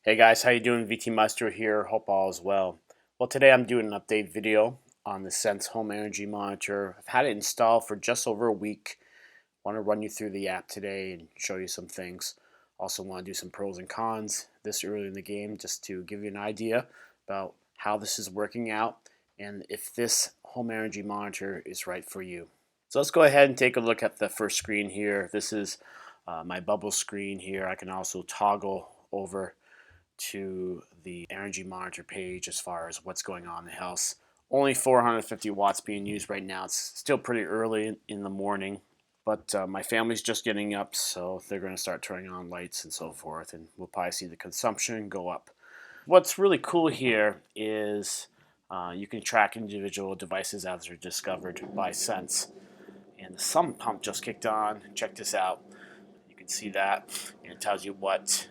Hey guys, how you doing? VT Maestro here. Hope all is well. Well, today I'm doing an update video on the Sense Home Energy Monitor. I've had it installed for just over a week. Want to run you through the app today and show you some things. Also want to do some pros and cons this early in the game just to give you an idea about how this is working out and if this home energy monitor is right for you. So let's go ahead and take a look at the first screen here. This is my bubble screen here. I can also toggle over to the energy monitor page as far as what's going on in the house. Only 450 watts being used right now. It's still pretty early in the morning, but my family's just getting up, so they're going to start turning on lights and so forth, and we'll probably see the consumption go up. What's really cool here is you can track individual devices as they're discovered by Sense. And the sump pump just kicked on. Check this out. You can see that, and it tells you what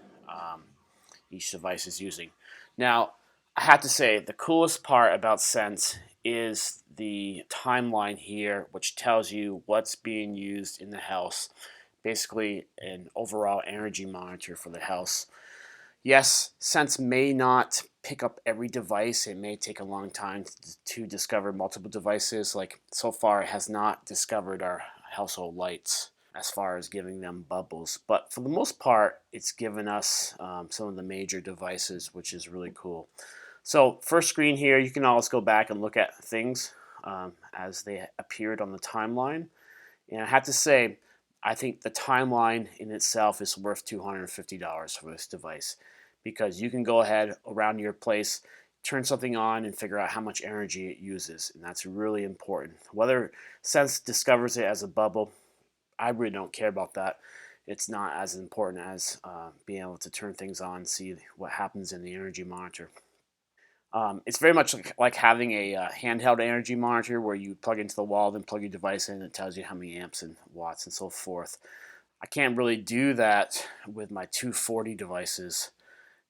each device is using. Now, I have to say, the coolest part about Sense is the timeline here, which tells you what's being used in the house. Basically, an overall energy monitor for the house. Yes, Sense may not pick up every device. It may take a long time to discover multiple devices. Like, so far, it has not discovered our household lights as far as giving them bubbles. But for the most part, it's given us some of the major devices, which is really cool. So first screen here, you can always go back and look at things as they appeared on the timeline. And I have to say, I think the timeline in itself is worth $250 for this device because you can go ahead around your place, turn something on, and figure out how much energy it uses. And that's really important. Whether Sense discovers it as a bubble, I really don't care about that. It's not as important as being able to turn things on, see what happens in the energy monitor. It's very much like having a handheld energy monitor where you plug into the wall, then plug your device in, and it tells you how many amps and watts and so forth. I can't really do that with my 240 devices.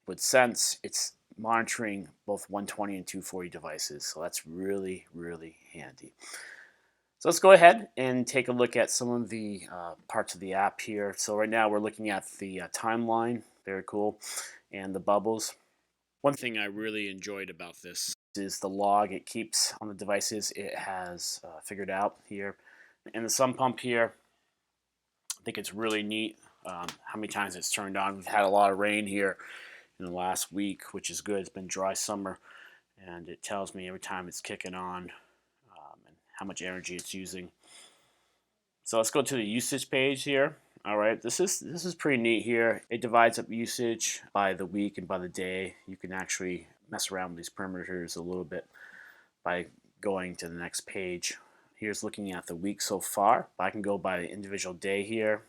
With Sense, it's monitoring both 120 and 240 devices, so that's really, really handy. So let's go ahead and take a look at some of the parts of the app here. So right now we're looking at the timeline, very cool, and the bubbles. One thing I really enjoyed about this is the log it keeps on the devices it has figured out here. And the sump pump here, I think it's really neat how many times it's turned on. We've had a lot of rain here in the last week, which is good. It's been dry summer, and it tells me every time it's kicking on and how much energy it's using. So let's go to the usage page here. All right, this is pretty neat here. It divides up usage by the week and by the day. You can actually mess around with these parameters a little bit by going to the next page. Here's looking at the week so far. I can go by the individual day here.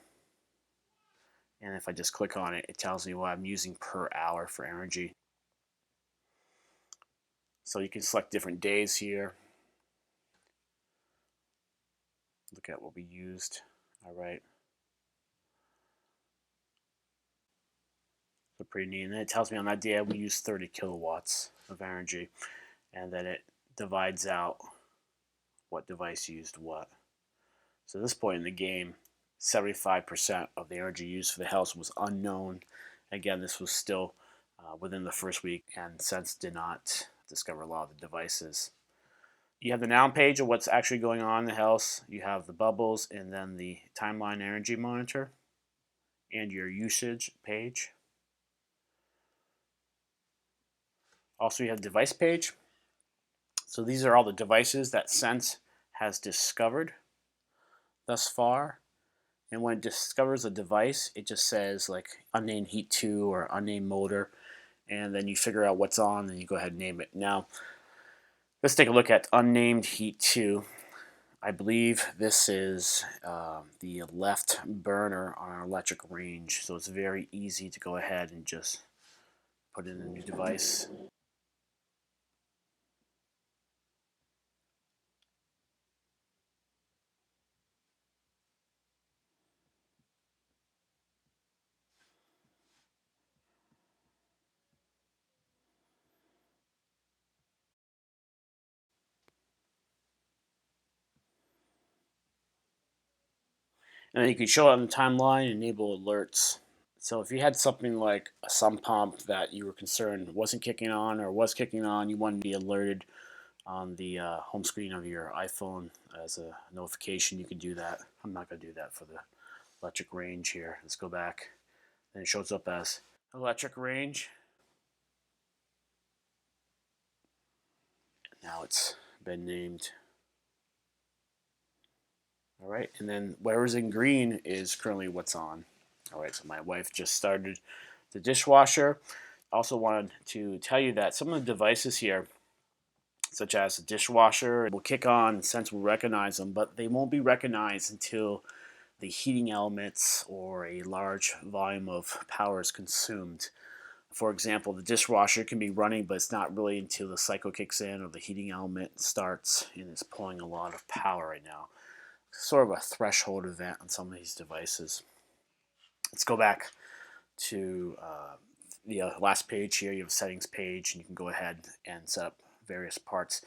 And if I just click on it, it tells me what I'm using per hour for energy. So you can select different days here. Look at what we used. All right. So pretty neat. And then it tells me on that day we used 30 kilowatts of energy. And then it divides out what device used what. So at this point in the game, 75% of the energy used for the house was unknown. Again, this was still within the first week, and Sense did not discover a lot of the devices. You have the now page of what's actually going on in the house. You have the bubbles, and then the timeline energy monitor, and your usage page. Also, you have the device page. So these are all the devices that Sense has discovered thus far. And when it discovers a device, it just says like unnamed heat 2 or unnamed motor, and then you figure out what's on, and you go ahead and name it. Now, let's take a look at unnamed heat 2. I believe this is the left burner on our electric range, so it's very easy to go ahead and just put in a new device. And then you can show it on the timeline and enable alerts. So if you had something like a sump pump that you were concerned wasn't kicking on or was kicking on, you wanted to be alerted on the home screen of your iPhone as a notification, you can do that. I'm not going to do that for the electric range here. Let's go back. Then it shows up as electric range. Now it's been named. All right, and then whatever's in green is currently what's on. All right, so my wife just started the dishwasher. Also wanted to tell you that some of the devices here, such as the dishwasher, will kick on, Sense will recognize them, but they won't be recognized until the heating elements or a large volume of power is consumed. For example, the dishwasher can be running, but it's not really until the cycle kicks in or the heating element starts and it's pulling a lot of power right now. Sort of a threshold event on some of these devices. Let's go back to the last page here. You have a settings page, and you can go ahead and set up various parts.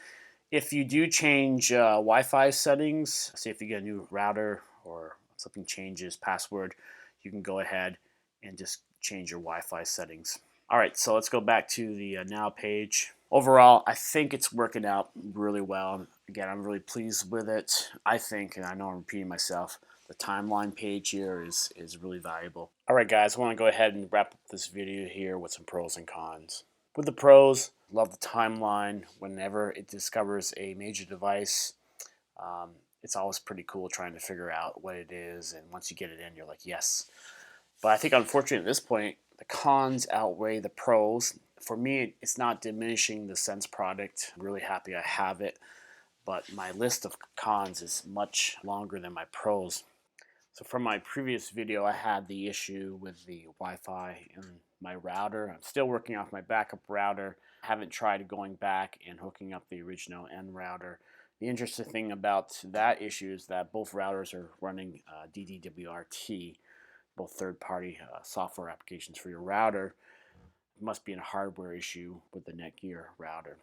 If you do change Wi-Fi settings, say if you get a new router or something changes password, you can go ahead and just change your Wi-Fi settings. All right, so let's go back to the now page. Overall, I think it's working out really well. Again, I'm really pleased with it. I think, and I know I'm repeating myself, the timeline page here is really valuable. All right, guys, I want to go ahead and wrap up this video here with some pros and cons. With the pros, love the timeline. Whenever it discovers a major device, it's always pretty cool trying to figure out what it is. And once you get it in, you're like, yes. But I think, unfortunately, at this point, the cons outweigh the pros. For me, it's not diminishing the Sense product. I'm really happy I have it. But my list of cons is much longer than my pros. So from my previous video, I had the issue with the Wi-Fi in my router. I'm still working off my backup router. I haven't tried going back and hooking up the original N router. The interesting thing about that issue is that both routers are running DDWRT, both third-party software applications for your router. It must be a hardware issue with the Netgear router.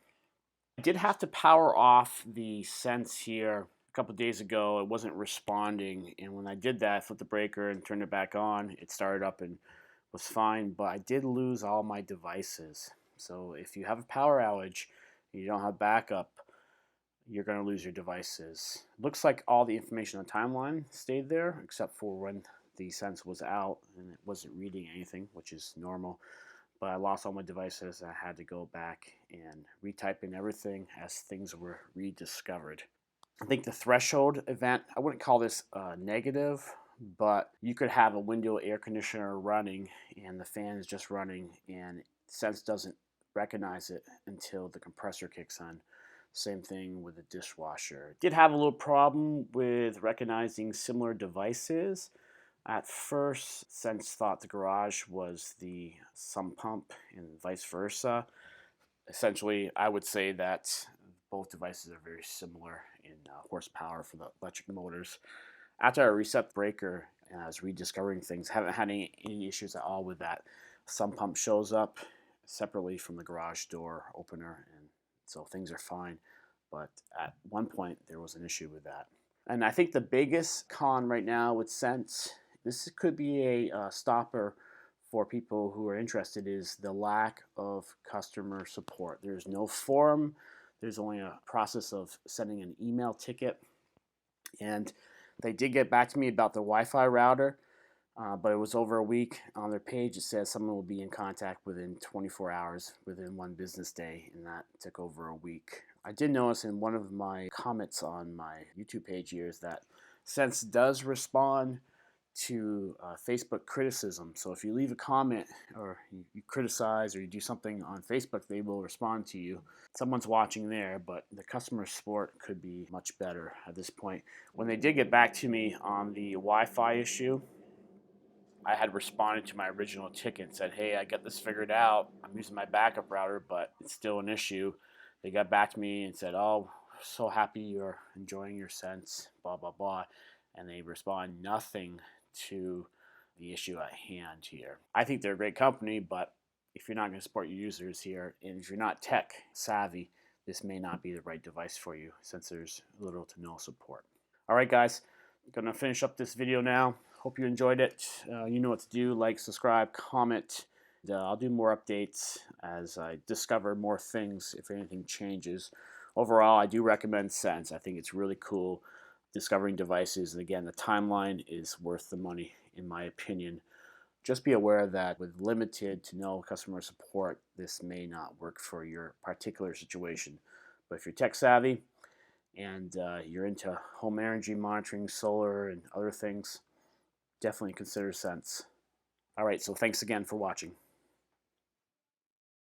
I did have to power off the Sense here a couple days ago. It wasn't responding, and when I did that, I flipped the breaker and turned it back on. It started up and was fine, but I did lose all my devices. So if you have a power outage and you don't have backup, you're going to lose your devices. Looks like all the information on the timeline stayed there, except for when the Sense was out and it wasn't reading anything, which is normal. But I lost all my devices. I had to go back and retype in everything as things were rediscovered. I think the threshold event, I wouldn't call this negative, but you could have a window air conditioner running and the fan is just running and Sense doesn't recognize it until the compressor kicks on. Same thing with the dishwasher. Did have a little problem with recognizing similar devices. At first, Sense thought the garage was the sump pump and vice versa. Essentially, I would say that both devices are very similar in horsepower for the electric motors. After I reset the breaker and I was rediscovering things, haven't had any issues at all with that. Sump pump shows up separately from the garage door opener, and so things are fine. But at one point, there was an issue with that. And I think the biggest con right now with Sense, this could be a stopper for people who are interested, is the lack of customer support. There's no forum. There's only a process of sending an email ticket. And they did get back to me about the Wi-Fi router, but it was over a week. On their page, it says someone will be in contact within 24 hours, within one business day, and that took over a week. I did notice in one of my comments on my YouTube page here is that Sense does respond to Facebook criticism. So if you leave a comment or you criticize or you do something on Facebook, they will respond to you. Someone's watching there, but the customer support could be much better at this point. When they did get back to me on the Wi-Fi issue, I had responded to my original ticket and said, hey, I got this figured out. I'm using my backup router, but it's still an issue. They got back to me and said, oh, so happy you're enjoying your Sense, blah, blah, blah. And they respond nothing to the issue at hand here. I think they're a great company, but if you're not going to support your users here, and if you're not tech savvy, this may not be the right device for you since there's little to no support. All right, guys, I'm going to finish up this video now. Hope you enjoyed it. You know what to do. Like, subscribe, comment. I'll do more updates as I discover more things if anything changes. Overall, I do recommend Sense. I think it's really cool discovering devices. And again, the timeline is worth the money, in my opinion. Just be aware that with limited to no customer support, this may not work for your particular situation. But if you're tech savvy and you're into home energy monitoring, solar, and other things, definitely consider Sense. All right, so thanks again for watching.